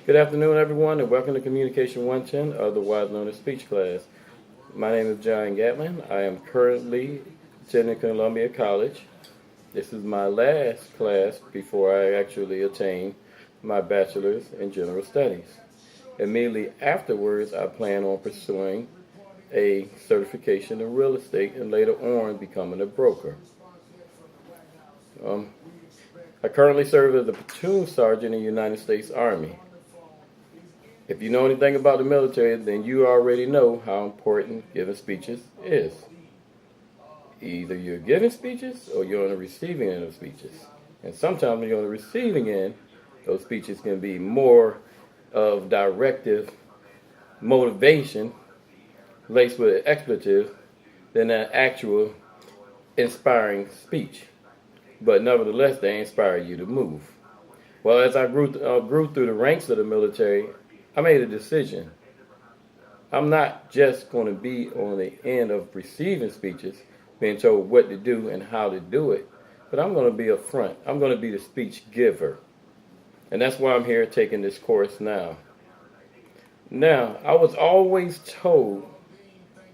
Good afternoon, everyone, and welcome to Communication 110, otherwise known as speech class. My name is John Gatlin. I am currently attending Columbia College. This is my last class before I actually attain my bachelor's in general studies. Immediately afterwards, I plan on pursuing a certification in real estate and later on becoming a broker. Um, I currently serve as a platoon sergeant in the United States Army. If you know anything about the military, then you already know how important giving speeches is. Either you're giving speeches or you're on the receiving end of speeches. And sometimes when you're on the receiving end, those speeches can be more of directive motivation laced with expletive than an actual inspiring speech. But nevertheless, they inspire you to move. Well, as I grew through the ranks of the military, I made a decision. I'm not just going to be on the end of receiving speeches, being told what to do and how to do it, but I'm going to be up front. I'm going to be the speech giver. And that's why I'm here taking this course now. Now, I was always told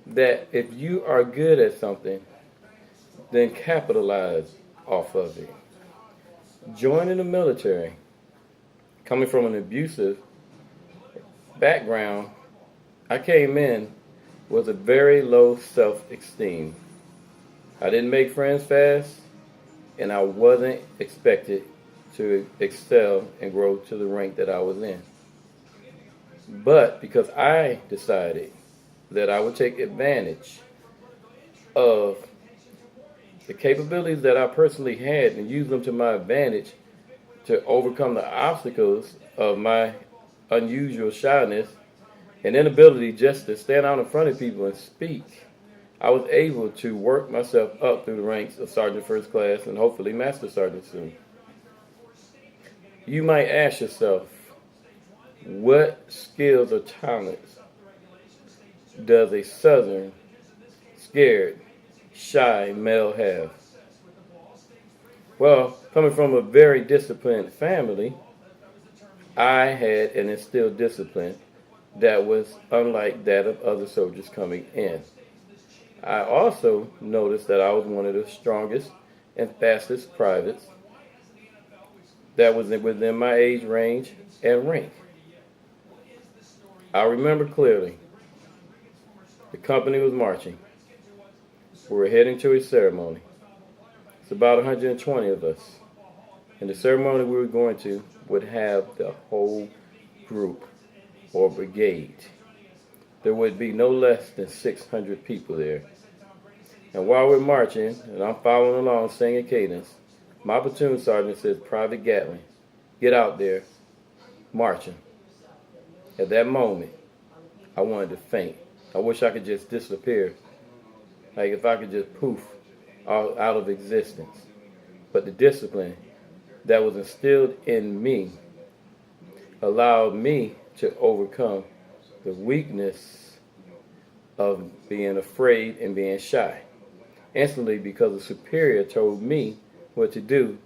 that if you are good at something, then capitalize off of it. Joining the military, coming from an abusive background, I came in with a very low self-esteem. I didn't make friends fast, and I wasn't expected to excel and grow to the rank that I was in. But because I decided that I would take advantage of the capabilities that I personally had and use them to my advantage to overcome the obstacles of my unusual shyness and inability just to stand out in front of people and speak, I was able to work myself up through the ranks of Sergeant First Class and hopefully Master Sergeant soon. You might ask yourself, what skills or talents does a Southern, scared, shy male have? Well, coming from a very disciplined family, I had an instilled discipline that was unlike that of other soldiers coming in. I also noticed that I was one of the strongest and fastest privates that was within my age range and rank. I remember clearly, the company was marching. We were heading to a ceremony. It's about 120 of us. And the ceremony we were going to would have the whole group or brigade. There would be no less than 600 people there. And while we're marching, and I'm following along singing cadence, my platoon sergeant says, "Private Gatlin, get out there, marching." At that moment, I wanted to faint. I wish I could just disappear. Like if I could just poof out of existence. But the discipline that was instilled in me allowed me to overcome the weakness of being afraid and being shy. Instantly, because the superior told me what to do,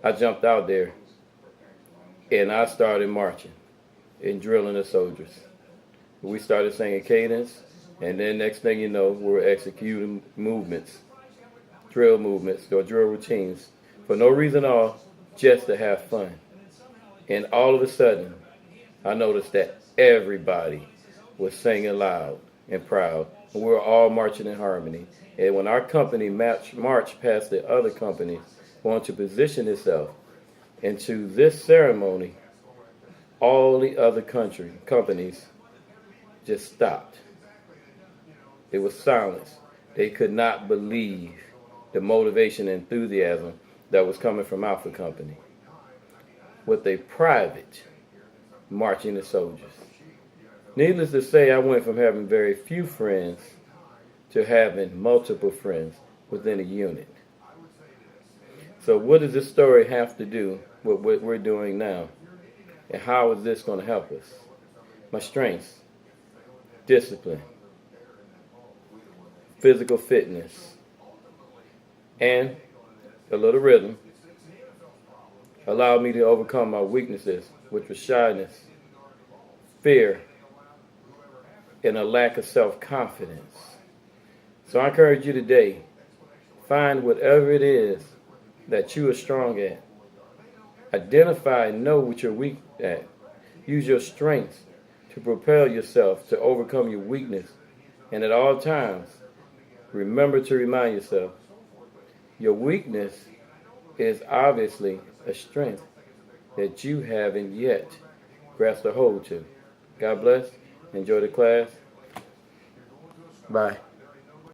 I jumped out there and I started marching and drilling the soldiers. We started singing cadence, and then next thing you know, we were executing movements, drill movements, or drill routines, for no reason at all, just to have fun. And all of a sudden, I noticed that everybody was singing loud and proud, and we were all marching in harmony. And when our company marched past the other companies, wanted to position itself into this ceremony, all the other companies just stopped. It was silence. They could not believe the motivation and enthusiasm that was coming from Alpha Company with a private marching the soldiers. Needless to say, I went from having very few friends to having multiple friends within a unit. So what does this story have to do with what we're doing now? And how is this going to help us? My strengths: discipline, physical fitness, and a little rhythm allowed me to overcome my weaknesses, which was shyness fear and a lack of self-confidence. So I encourage you today, find whatever it is that you are strong at. Identify and know what you're weak at. Use your strengths to propel yourself to overcome your weakness. And at all times, remember to remind yourself, your weakness is obviously a strength that you haven't yet grasped a hold to. God bless. Enjoy the class. Bye.